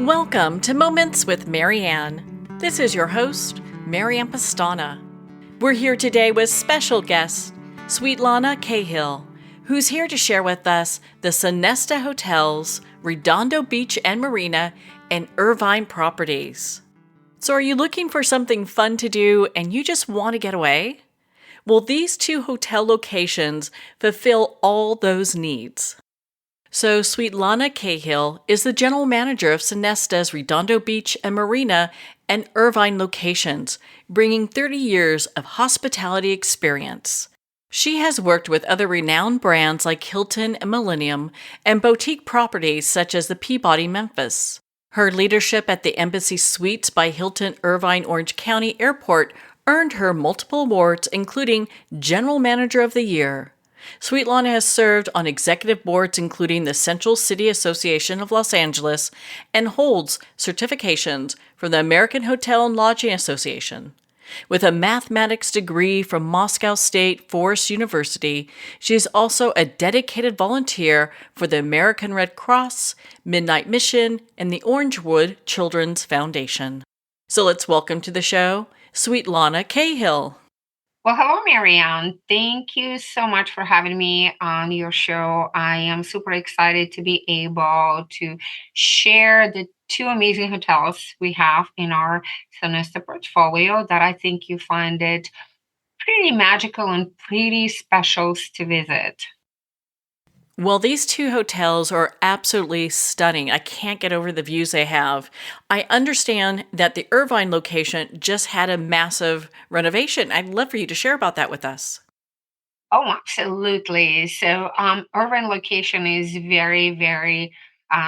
Welcome to Moments with Marianne. This is your host, Marianne Pastana. We're here today with special guest, Swietlana Cahill, who's here to share with us the Sonesta Hotels, Redondo Beach and Marina, and Irvine properties. So are you looking for something fun to do and you just want to get away? Well, these two hotel locations fulfill all those needs. So Swietlana Cahill is the general manager of Sonesta's Redondo Beach and Marina and Irvine locations, bringing 30 years of hospitality experience. She has worked with other renowned brands like Hilton and Millennium and boutique properties such as the Peabody Memphis. Her leadership at the Embassy Suites by Hilton Irvine Orange County Airport earned her multiple awards, including General Manager of the Year. Swietlana has served on executive boards including the Central City Association of Los Angeles and holds certifications from the American Hotel and Lodging Association. With a mathematics degree from Moscow State Forest University, she is also a dedicated volunteer for the American Red Cross, Midnight Mission, and the Orangewood Children's Foundation. So let's welcome to the show, Swietlana Cahill. Well, hello, Marianne. Thank you so much for having me on your show. I am super excited to be able to share the two amazing hotels we have in our Sonesta portfolio that I think you find it pretty magical and pretty special to visit. Well, these two hotels are absolutely stunning. I can't get over the views they have. I understand that the Irvine location just had a massive renovation. I'd love for you to share about that with us. Oh, absolutely. So, urban location is very, very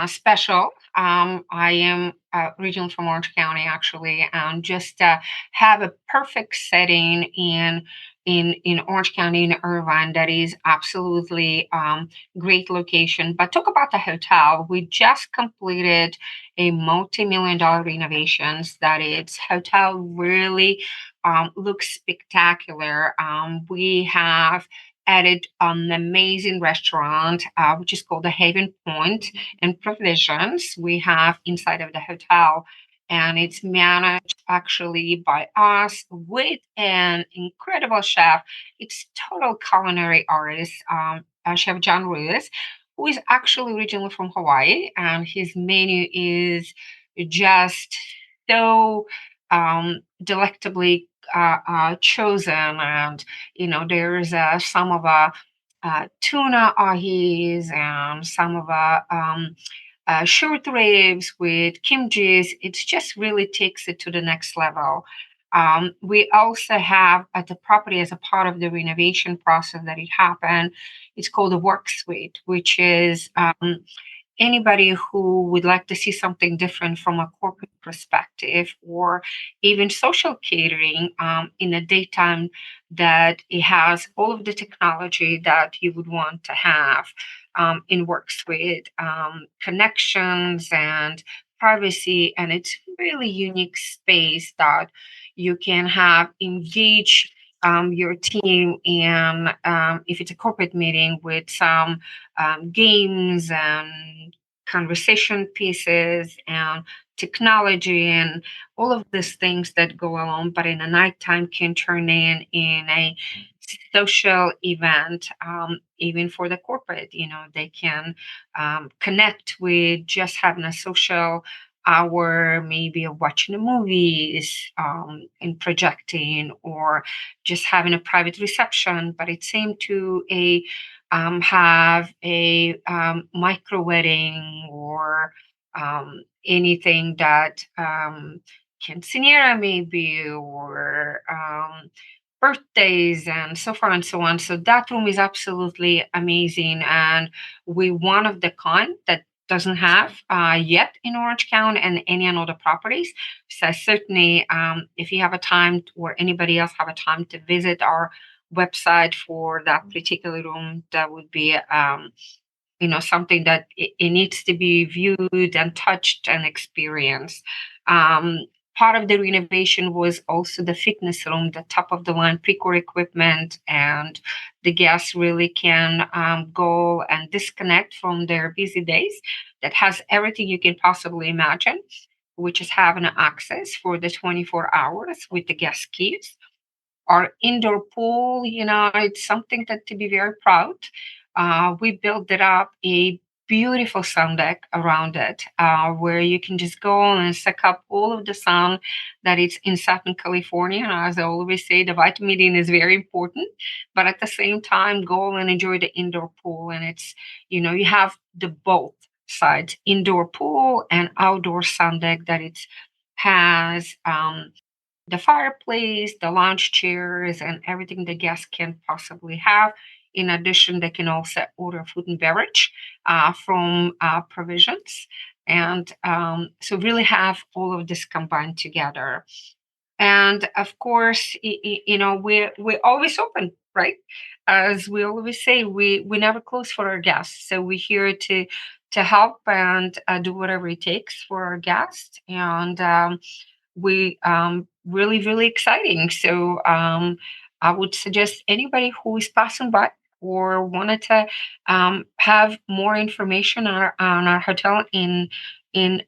special. I am originally from Orange County, actually, and just have a perfect setting in Orange County in Irvine that is absolutely great location. But talk about the hotel. We just completed a multi-million dollar renovations. That its hotel really looks spectacular. We have added an amazing restaurant, which is called the Haven Point and Provisions. We have inside of the hotel, and it's managed actually by us with an incredible chef. It's total culinary artist, Chef John Ruiz, who is actually originally from Hawaii, and his menu is just so delectably chosen. And there's some of tuna ahis and some of short ribs with kimchi. It just really takes it to the next level. We also have at the property, as a part of the renovation process that it happened, it's called the work suite, which is anybody who would like to see something different from a corporate perspective or even social catering in the daytime, that it has all of the technology that you would want to have in work suite, connections and privacy. And it's really unique space that you can have engage your team in, if it's a corporate meeting, with some games and conversation pieces and technology and all of these things that go along, but in the nighttime can turn in a social event, even for the corporate. They can connect with just having a social hour, maybe of watching the movies and projecting, or just having a private reception. But it seemed to have a micro wedding or anything that quinceanera maybe, or birthdays and so far and so on. So that room is absolutely amazing, and we one of the kind that doesn't have yet in Orange County and any other properties. So certainly, if you have a time, or anybody else have a time to visit our website for that particular room, that would be something that it needs to be viewed and touched and experienced. part of the renovation was also the fitness room, the top of the line pre-core equipment, and the guests really can go and disconnect from their busy days. That has everything you can possibly imagine, which is having access for the 24 hours with the guest keys. Our indoor pool, it's something that to be very proud. We built it up a beautiful sun deck around it, where you can just go and suck up all of the sun that is in Southern California. And as I always say, the vitamin D is very important, but at the same time, go and enjoy the indoor pool. And it's, you have the both sides, indoor pool and outdoor sun deck that it has. The fireplace, the lounge chairs, and everything the guests can possibly have. In addition, they can also order food and beverage from provisions. And so, really have all of this combined together. And of course, we're always open, right? As we always say, we never close for our guests. So we're here to help and do whatever it takes for our guests. And we really really exciting. So I would suggest anybody who is passing by or wanted to have more information on our hotel in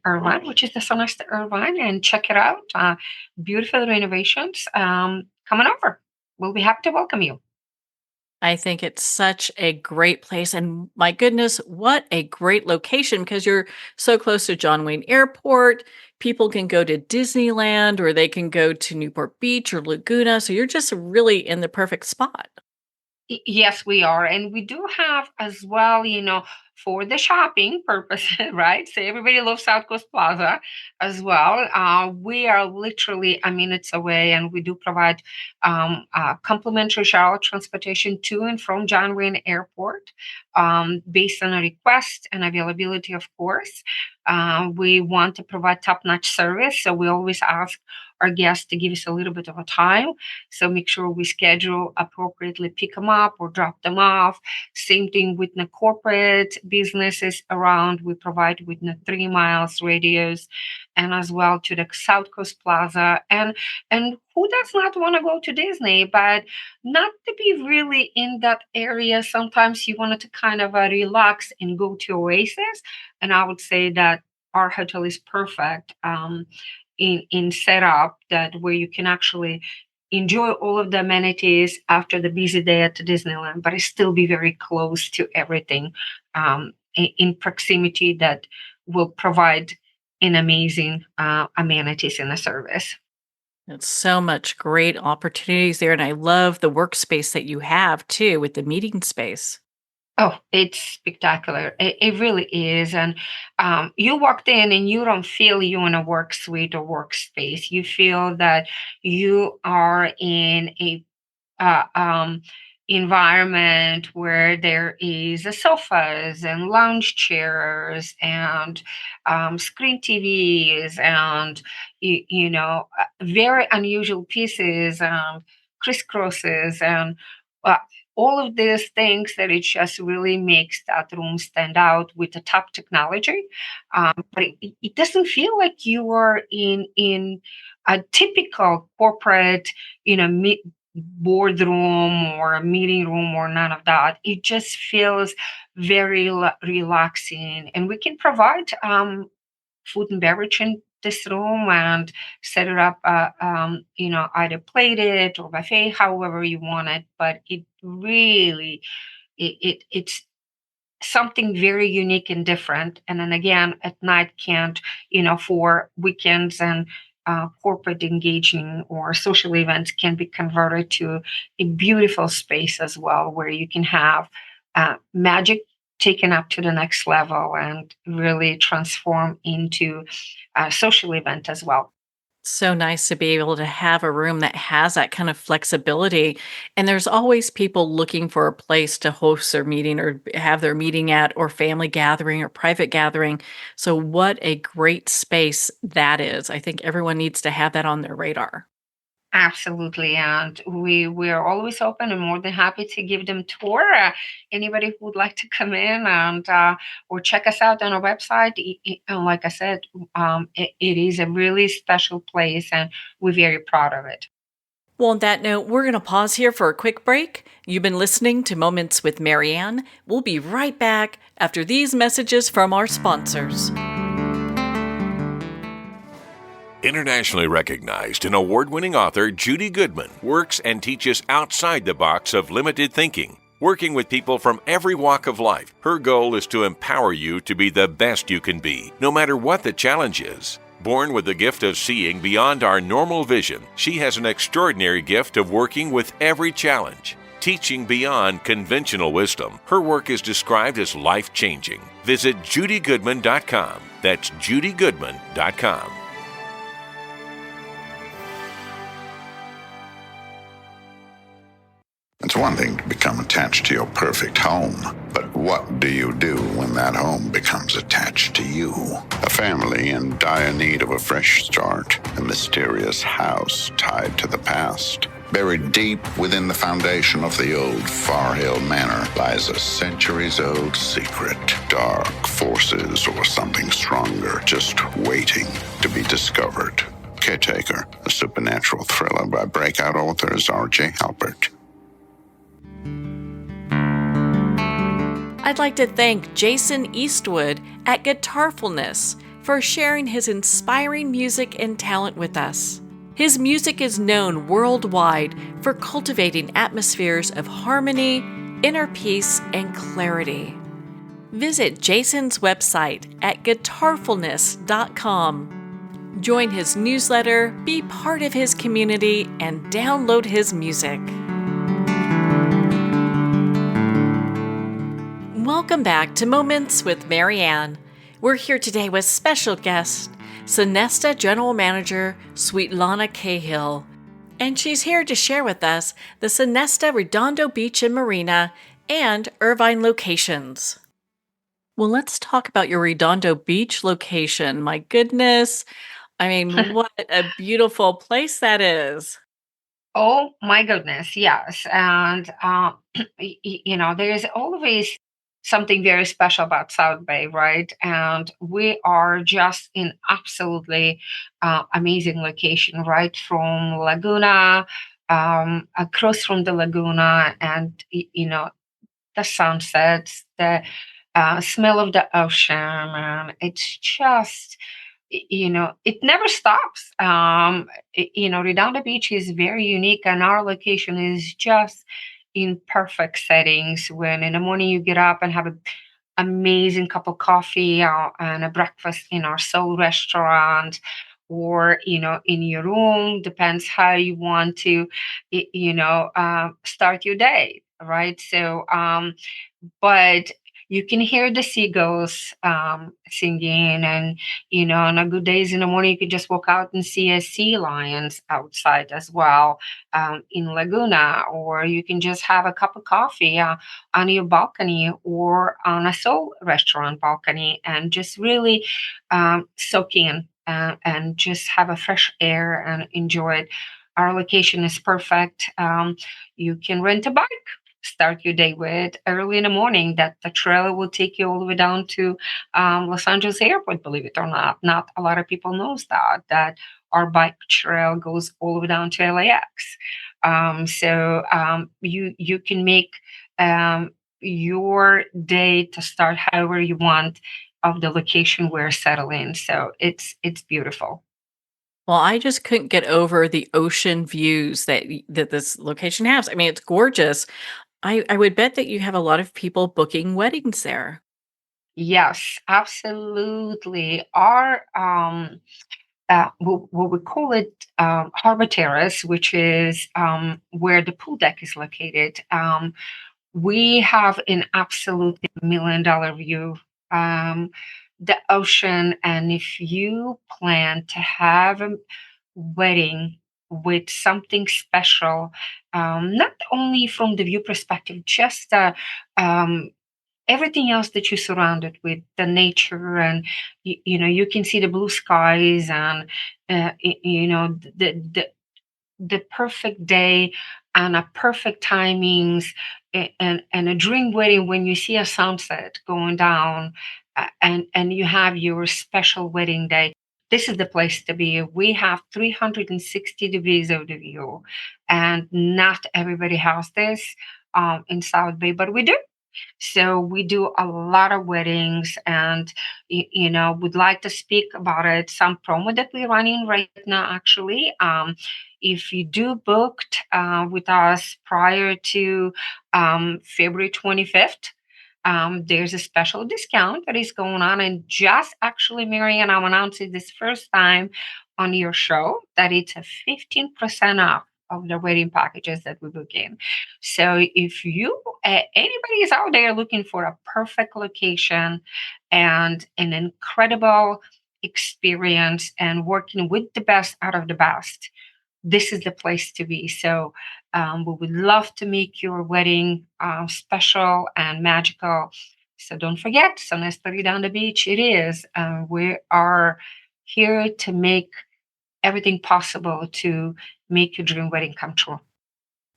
Irvine, which is the Sonesta Irvine, and check it out. Beautiful renovations. Coming over, we'll be happy to welcome you. I think it's such a great place. And my goodness, what a great location because you're so close to John Wayne Airport. People can go to Disneyland or they can go to Newport Beach or Laguna. So you're just really in the perfect spot. Yes, we are. And we do have as well, for the shopping purpose, right? So everybody loves South Coast Plaza as well. We are literally a minutes away, and we do provide complimentary shuttle transportation to and from John Wayne Airport based on a request and availability, of course. We want to provide top notch service. So we always ask our guests to give us a little bit of a time. So make sure we schedule appropriately, pick them up or drop them off. Same thing with the corporate businesses around. We provide with the 3 miles radius, and as well to the South Coast Plaza. And who does not want to go to Disney, but not to be really in that area? Sometimes you wanted to kind of relax and go to Oasis. And I would say that our hotel is perfect. In setup that where you can actually enjoy all of the amenities after the busy day at Disneyland, but it still be very close to everything in proximity that will provide an amazing amenities in the service. It's so much great opportunities there. And I love the workspace that you have too with the meeting space. Oh, it's spectacular. It really is. And you walked in and you don't feel you in a work suite or workspace. You feel that you are in a uh, um, environment where there is a sofas and lounge chairs and screen TVs and very unusual pieces, crisscrosses, and uh, all of these things that it just really makes that room stand out with the top technology. But it doesn't feel like you are in a typical corporate, boardroom or a meeting room or none of that. It just feels very relaxing, and we can provide food and beverage in this room and set it up. Either plated or buffet, however you want it. But it really, it's something very unique and different. And then again, at night can't, for weekends and corporate engaging or social events can be converted to a beautiful space as well, where you can have magic taken up to the next level and really transform into a social event as well. So nice to be able to have a room that has that kind of flexibility. And there's always people looking for a place to host their meeting or have their meeting at, or family gathering or private gathering. So, what a great space that is. I think everyone needs to have that on their radar. Absolutely, and we are always open and more than happy to give them tour. Anybody who would like to come in and or check us out on our website, and like I said, it is a really special place, and we're very proud of it. Well, on that note, we're going to pause here for a quick break. You've been listening to Moments with Marianne. We'll be right back after these messages from our sponsors. Internationally recognized and award-winning author Judy Goodman works and teaches outside the box of limited thinking. Working with people from every walk of life, her goal is to empower you to be the best you can be, no matter what the challenge is. Born with the gift of seeing beyond our normal vision, she has an extraordinary gift of working with every challenge. Teaching beyond conventional wisdom, her work is described as life-changing. Visit judygoodman.com. That's judygoodman.com. It's one thing to become attached to your perfect home, but what do you do when that home becomes attached to you? A family in dire need of a fresh start, a mysterious house tied to the past. Buried deep within the foundation of the old Far Hill Manor lies a centuries-old secret. Dark forces or something stronger just waiting to be discovered. Caretaker, a supernatural thriller by breakout authors R.J. Halpert. I'd like to thank Jason Eastwood at Guitarfulness for sharing his inspiring music and talent with us. His music is known worldwide for cultivating atmospheres of harmony, inner peace, and clarity. Visit Jason's website at guitarfulness.com. Join his newsletter, be part of his community, and download his music. Welcome back to Moments with Marianne. We're here today with special guest, Sonesta General Manager Swietlana Cahill. And she's here to share with us the Sonesta Redondo Beach and Marina and Irvine locations. Well, let's talk about your Redondo Beach location. My goodness. I mean, what a beautiful place that is. Oh my goodness, yes. And there's always something very special about South Bay, right? And we are just in absolutely amazing location, right from Laguna, across from the Laguna, and the sunsets, the smell of the ocean, and it's just it never stops. Redondo Beach is very unique, and our location is just in perfect settings. When in the morning you get up and have an amazing cup of coffee and a breakfast in our soul restaurant, or in your room, depends how you want to, start your day, right? But you can hear the seagulls singing, and on a good days in the morning, you can just walk out and see a sea lions outside as well, in Laguna, or you can just have a cup of coffee on your balcony or on a soul restaurant balcony, and just really soak in and just have a fresh air and enjoy it. Our location is perfect. You can rent a bike, start your day with early in the morning. That the trailer will take you all the way down to Los Angeles Airport. Believe it or not, not a lot of people knows that our bike trail goes all the way down to LAX. You can make your day to start however you want of the location we're settling. So it's beautiful. Well, I just couldn't get over the ocean views that this location has. I mean, it's gorgeous. I would bet that you have a lot of people booking weddings there. Yes, absolutely. Our what we call it Harbor Terrace, which is where the pool deck is located. We have an absolutely $1 million view, the ocean, and if you plan to have a wedding with something special, not only from the view perspective, just everything else that you're surrounded with, the nature, and you can see the blue skies, and the the perfect day and a perfect timings and a dream wedding when you see a sunset going down and you have your special wedding day. This is the place to be. We have 360 degrees of the view, and not everybody has this in South Bay, but we do. So we do a lot of weddings, and would like to speak about it. Some promo that we're running right now, actually. If you do booked with us prior to February 25th, there's a special discount that is going on, and just actually, Marianne, I'm announcing this first time on your show that it's a 15% off of the wedding packages that we book in. So if anybody is out there looking for a perfect location and an incredible experience and working with the best out of the best, this is the place to be. So we would love to make your wedding special and magical. So don't forget, Sonesta Redondo Beach, it is. We are here to make everything possible to make your dream wedding come true.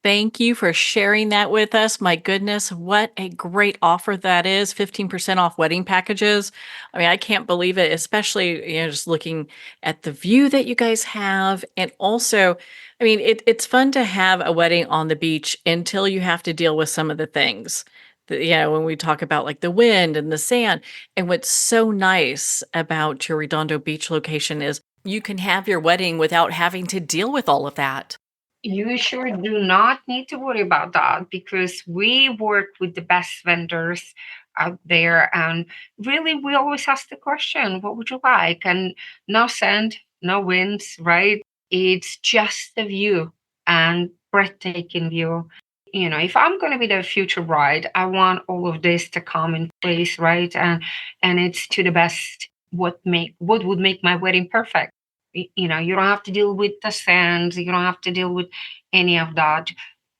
Thank you for sharing that with us. My goodness, what a great offer that is. 15% off wedding packages. I mean, I can't believe it, especially, just looking at the view that you guys have. And also, I mean, it's fun to have a wedding on the beach until you have to deal with some of the things. When we talk about like the wind and the sand. And what's so nice about your Redondo Beach location is you can have your wedding without having to deal with all of that. You sure do not need to worry about that because we work with the best vendors out there. And really, we always ask the question, what would you like? And no sand, no winds, right? It's just the view and breathtaking view. If I'm going to be the future bride, I want all of this to come in place, right? And it's to the best what would make my wedding perfect. You don't have to deal with the sands, you don't have to deal with any of that.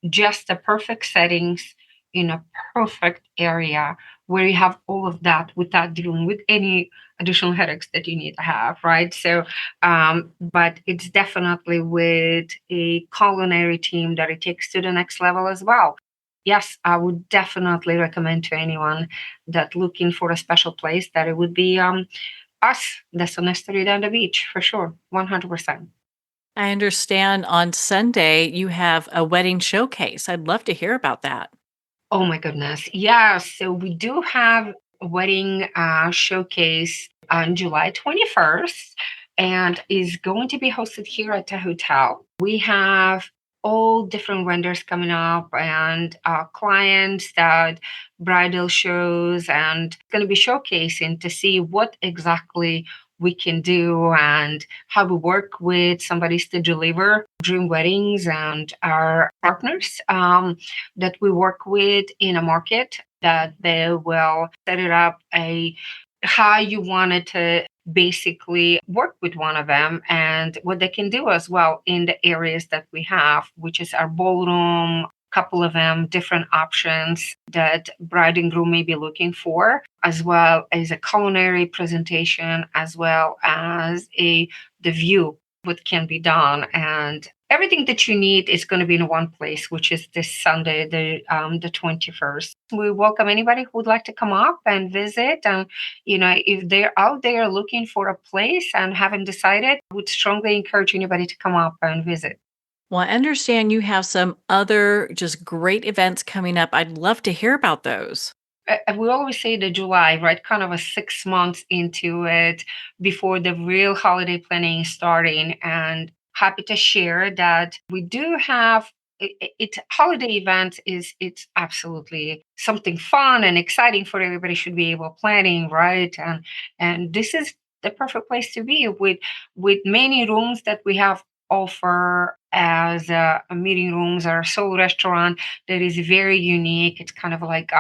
Just the perfect settings in a perfect area where you have all of that without dealing with any additional headaches that you need to have, right? So but it's definitely with a culinary team that it takes to the next level as well. Yes, I would definitely recommend to anyone that looking for a special place that it would be us, the Sonesta on the beach, for sure, 100%. I understand on Sunday you have a wedding showcase. I'd love to hear about that. Oh my goodness. Yeah, so we do have a wedding showcase on July 21st and is going to be hosted here at the hotel. We have all different vendors coming up and clients that bridal shows and going to be showcasing to see what exactly we can do and how we work with somebody to deliver dream weddings and our partners that we work with in a market that they will set it up how you wanted to basically work with one of them and what they can do as well in the areas that we have, which is our ballroom, couple of them, different options that bride and groom may be looking for, as well as a culinary presentation, as well as the view, what can be done. And everything that you need is going to be in one place, which is this Sunday, the 21st. We welcome anybody who would like to come up and visit. And, if they're out there looking for a place and haven't decided, I would strongly encourage anybody to come up and visit. Well, I understand you have some other just great events coming up. I'd love to hear about those. We always say the July, right? Kind of a 6 months into it before the real holiday planning is starting. And happy to share that we do have it's holiday event it's absolutely something fun and exciting for everybody should be able planning, right? And this is the perfect place to be with many rooms that we have offer as a meeting rooms or a soul restaurant that is very unique. It's kind of like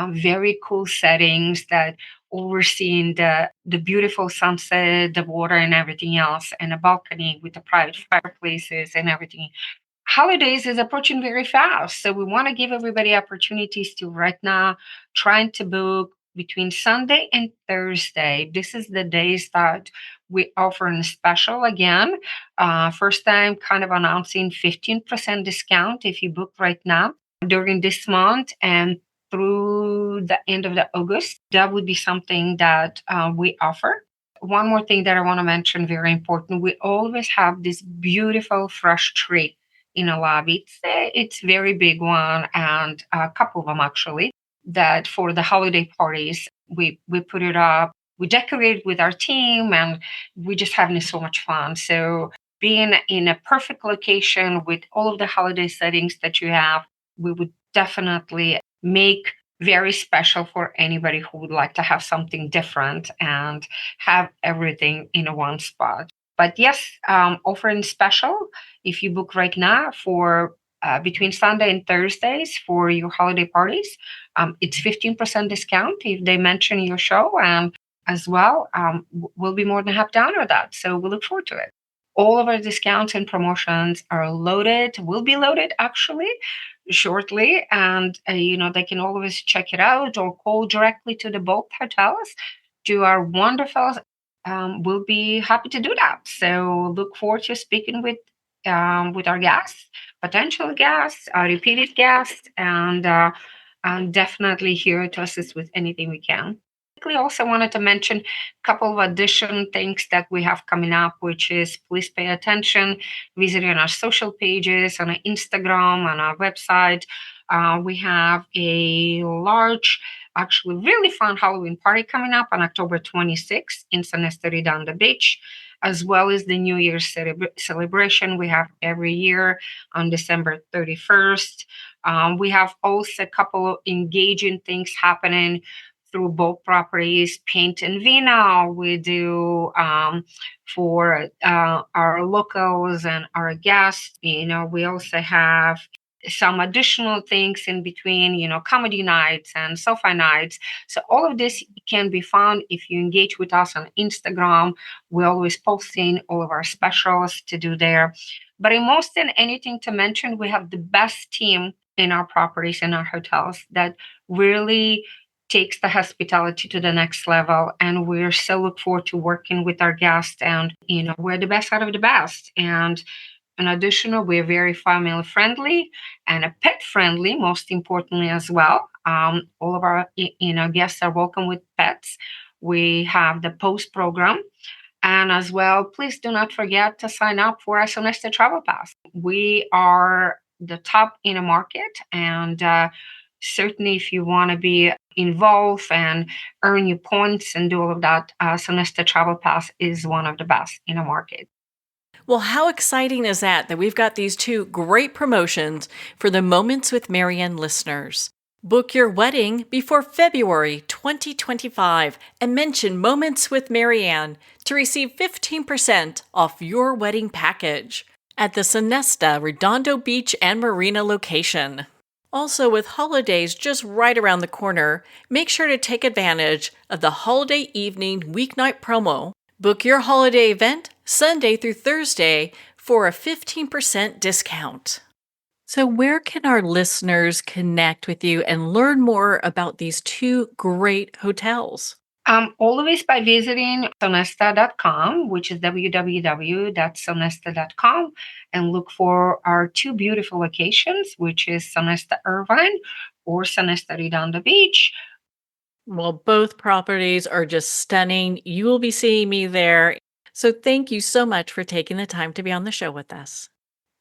very cool settings that overseeing the beautiful sunset, the water, and everything else, and a balcony with the private fireplaces and everything. Holidays is approaching very fast, so we want to give everybody opportunities to right now trying to book between Sunday and Thursday. This is the days that we offer a special again. First time kind of announcing 15% discount if you book right now during this month and through the end of the August. That would be something that we offer. One more thing that I want to mention, very important, we always have this beautiful fresh tree in a lobby. It's very big one and a couple of them actually that for the holiday parties, we put it up, we decorate with our team, and we just having so much fun. So being in a perfect location with all of the holiday settings that you have, we would definitely make very special for anybody who would like to have something different and have everything in one spot. But yes, offering special if you book right now for between Sunday and Thursdays for your holiday parties. It's 15% discount if they mention your show. And as well, we'll be more than happy to honor that. So we look forward to it. All of our discounts and promotions are loaded, will be loaded actually shortly. And, they can always check it out or call directly to the both hotels to our wonderful. We'll be happy to do that. So look forward to speaking with our guests, potential guests, repeated guests, and I'm definitely here to assist with anything we can. I also wanted to mention a couple of additional things that we have coming up, which is please pay attention, visiting our social pages, on our Instagram, on our website. We have a large, actually really fun Halloween party coming up on October 26th in Sonesta Redondo Beach, as well as the New Year's celebration we have every year on December 31st. We have also a couple of engaging things happening through both properties. Paint and Vina we do for our locals and our guests. We also have some additional things in between, comedy nights and sofa nights. So all of this can be found if you engage with us on Instagram. We're always posting all of our specials to do there. But in most than anything to mention, we have the best team in our properties and our hotels that really takes the hospitality to the next level. And we're so look forward to working with our guests, and, we're the best out of the best. And in addition, we're very family friendly and pet friendly, most importantly as well. All of our guests are welcome with pets. We have the post program. And as well, please do not forget to sign up for our Sonesta Travel Pass. We are the top in the market, and certainly if you want to be involved and earn your points and do all of that, Sonesta Travel Pass is one of the best in the market. Well, how exciting is that we've got these two great promotions for the Moments with Marianne listeners. Book your wedding before February 2025 and mention Moments with Marianne to receive 15% off your wedding package at the Sonesta Redondo Beach and Marina location. Also, with holidays just right around the corner, make sure to take advantage of the holiday evening weeknight promo. Book your holiday event Sunday through Thursday for a 15% discount. So where can our listeners connect with you and learn more about these two great hotels? Always by visiting sonesta.com, which is www.sonesta.com, and look for our two beautiful locations, which is Sonesta Irvine or Sonesta Redondo Beach. Well, both properties are just stunning. You will be seeing me there. So thank you so much for taking the time to be on the show with us.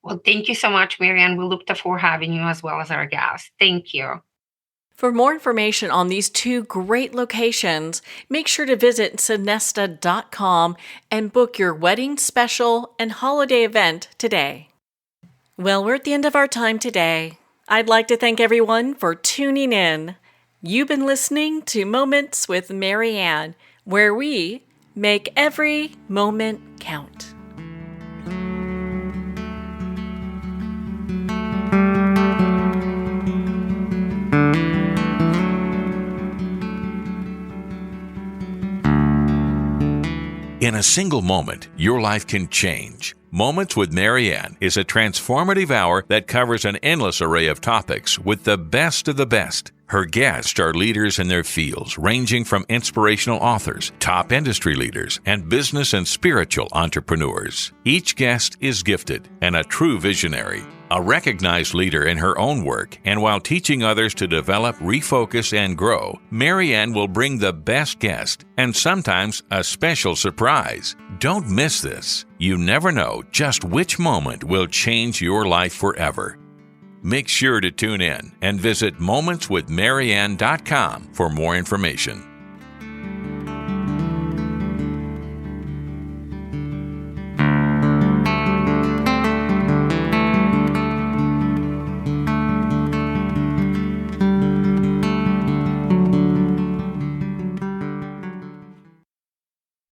Well, thank you so much, Marianne. We look forward to having you as well as our guests. Thank you. For more information on these two great locations, make sure to visit sonesta.com and book your wedding special and holiday event today. Well, we're at the end of our time today. I'd like to thank everyone for tuning in. You've been listening to Moments with Marianne, where we make every moment count. In a single moment, your life can change. Moments with Marianne is a transformative hour that covers an endless array of topics with the best of the best. Her guests are leaders in their fields, ranging from inspirational authors, top industry leaders, and business and spiritual entrepreneurs. Each guest is gifted and a true visionary, a recognized leader in her own work, and while teaching others to develop, refocus, and grow, Marianne will bring the best guest and sometimes a special surprise. Don't miss this. You never know just which moment will change your life forever. Make sure to tune in and visit momentswithmarianne.com for more information.